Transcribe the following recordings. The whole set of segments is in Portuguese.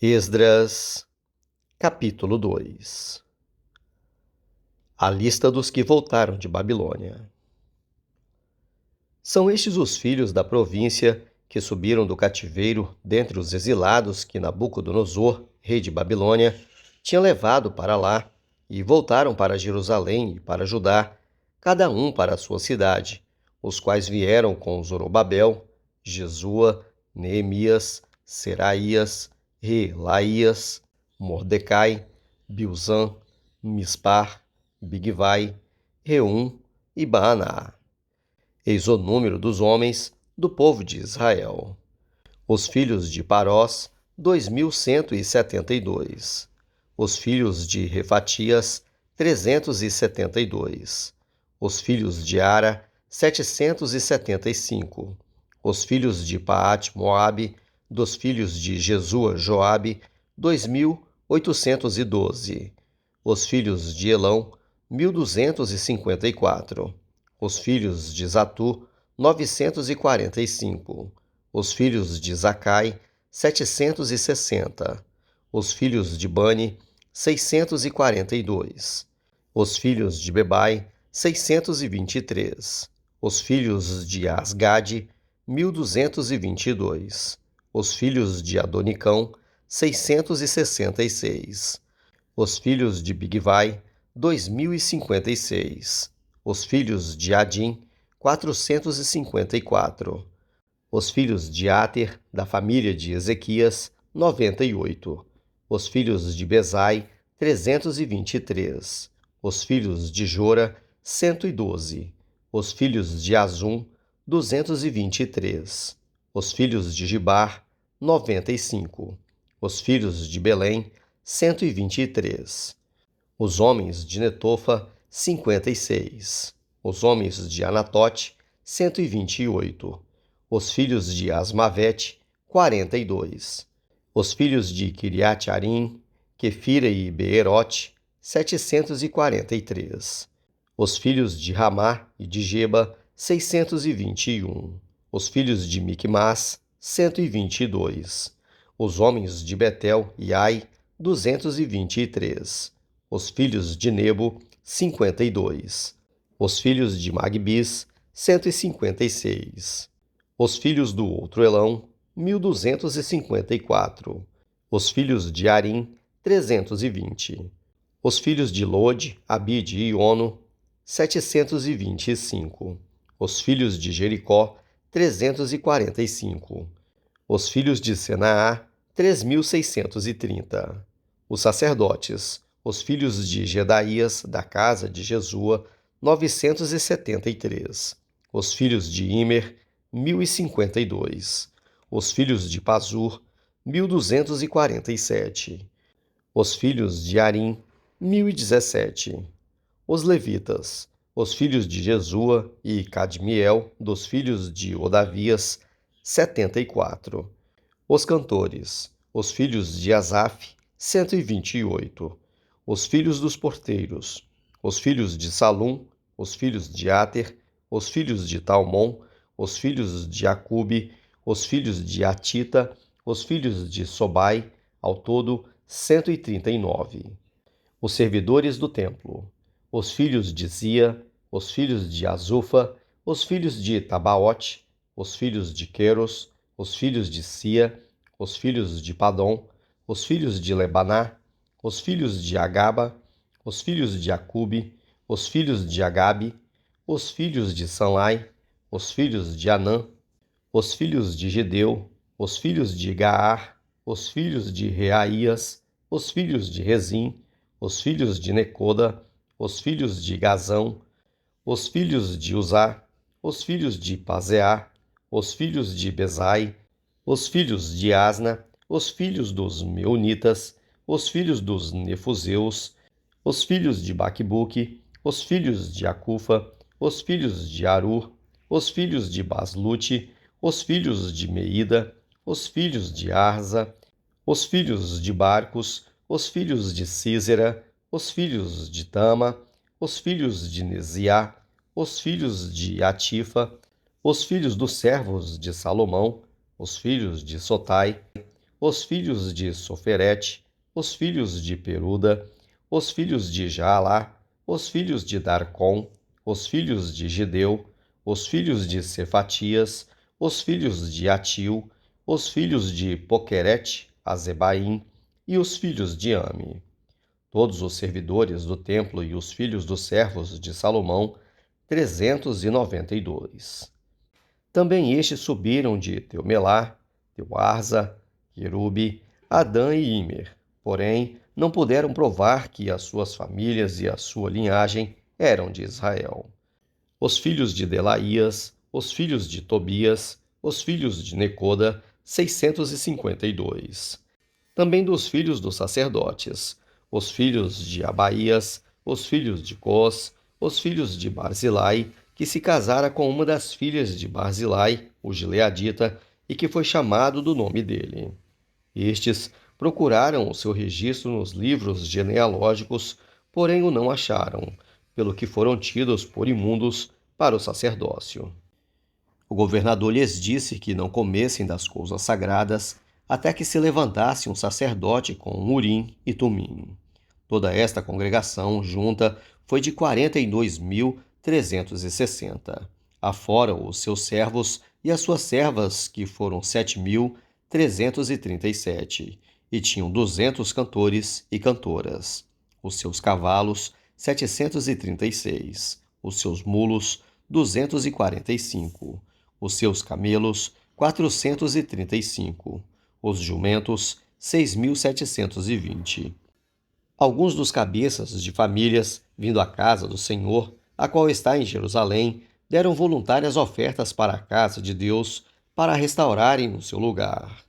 Esdras, capítulo 2. A lista dos que voltaram de Babilônia. São estes os filhos da província que subiram do cativeiro dentre os exilados que Nabucodonosor, rei de Babilônia, tinha levado para lá, e voltaram para Jerusalém e para Judá, cada um para a sua cidade, os quais vieram com Zorobabel, Jesua, Neemias, Seraías, Reelaías, Mordecai, Bilzan, Mispar, Bigvai, Reum e Baaná. Eis o número dos homens do povo de Israel. Os filhos de Parós, 2.172. Os filhos de Refatias, 372. Os filhos de Ara, 775. Os filhos de Paate-Moabe, dos filhos de Jesua Joabe, 2.812. Os filhos de Elão, 1.254. Os filhos de Zatu, 945. Os filhos de Zacai, 760. Os filhos de Bani, 642. Os filhos de Bebai, 623. Os filhos de Asgade, 1.222. Os filhos de Adonicão, 666. Os filhos de Bigvai, 2.056. Os filhos de Adim, 454. Os filhos de Ater, da família de Ezequias, 98. Os filhos de Bezai, 323. Os filhos de Jora, 112. Os filhos de Azum, 223. Os filhos de Gibar, 95. Os filhos de Belém, 123. Os homens de Netofa, 56. Os homens de Anatote, 128. Os filhos de Asmavete, 42. Os filhos de Kiriat-Arim, Quefira e Beerote, 743. Os filhos de Ramá e de Geba, 621. Os filhos de Miquimás, 122. Os homens de Betel e Ai, 223. Os filhos de Nebo, 52. Os filhos de Magbis, 156. Os filhos do outro Elão, 1.254. Os filhos de Arim, 320. Os filhos de Lode, Abide e Ono, 725. Os filhos de Jericó, 345. Os filhos de Senaá, 3.630. Os sacerdotes, os filhos de Gedaías, da casa de Jesua, 973. Os filhos de Imer, 1.052. Os filhos de Pazur, 1.247. Os filhos de Arim, 1.017. Os levitas, os filhos de Jesua e Cadmiel, dos filhos de Odavias, 74. Os cantores, os filhos de Asaf, 128. Os filhos dos porteiros, os filhos de Salum, os filhos de Ater, os filhos de Talmon, os filhos de Acube, os filhos de Atita, os filhos de Sobai, ao todo 139. Os servidores do templo, os filhos de Zia, os filhos de Azufa, os filhos de Tabaote, os filhos de Queros, os filhos de Sia, os filhos de Padom, os filhos de Lebaná, os filhos de Agaba, os filhos de Acube, os filhos de Agabe, os filhos de Sanlai, os filhos de Anã, os filhos de Gedeu, os filhos de Gaar, os filhos de Reaías, os filhos de Rezim, os filhos de Necoda, os filhos de Gazão, os filhos de Uzá, os filhos de Pazeá, os filhos de Bezai, os filhos de Asna, os filhos dos Meunitas, os filhos dos Nefuseus, os filhos de Baquebuque, os filhos de Acufa, os filhos de Arur, os filhos de Baslute, os filhos de Meida, os filhos de Arza, os filhos de Barcos, os filhos de Císera, os filhos de Tama, os filhos de Neziá, os filhos de Atifa, os filhos dos servos de Salomão, os filhos de Sotai, os filhos de Soferete, os filhos de Peruda, os filhos de Jaalá, os filhos de Darcom, os filhos de Gideu, os filhos de Cefatias, os filhos de Atil, os filhos de Poquerete, Azebaim, e os filhos de Ami. Todos os servidores do templo e os filhos dos servos de Salomão, 392. Também estes subiram de Teumelá, Teuarza, Querube, Adã e Imer, porém não puderam provar que as suas famílias e a sua linhagem eram de Israel. Os filhos de Delaías, os filhos de Tobias, os filhos de Necoda, 652. Também dos filhos dos sacerdotes, os filhos de Abaías, os filhos de Cós, os filhos de Barzilai, que se casara com uma das filhas de Barzilai, o gileadita, e que foi chamado do nome dele. Estes procuraram o seu registro nos livros genealógicos, porém o não acharam, pelo que foram tidos por imundos para o sacerdócio. O governador lhes disse que não comessem das coisas sagradas, até que se levantasse um sacerdote com Urim e Tumim. Toda esta congregação junta foi de 42.360, afora os seus servos e as suas servas, que foram 7.337, e tinham 200 cantores e cantoras. Os seus cavalos, 736, os seus mulos, 245, os seus camelos, 435, os jumentos, 6.720. Alguns dos cabeças de famílias, vindo à casa do Senhor, a qual está em Jerusalém, deram voluntárias ofertas para a casa de Deus, para restaurarem o seu lugar.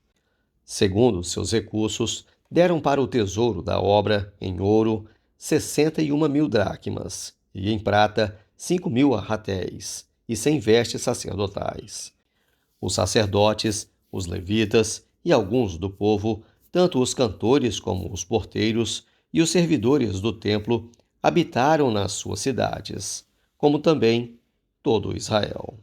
Segundo seus recursos, deram para o tesouro da obra, em ouro, 61.000 dracmas, e em prata, 5.000 arratéis, e 100 vestes sacerdotais. Os sacerdotes, os levitas e alguns do povo, tanto os cantores como os porteiros e os servidores do templo, habitaram nas suas cidades, como também todo Israel.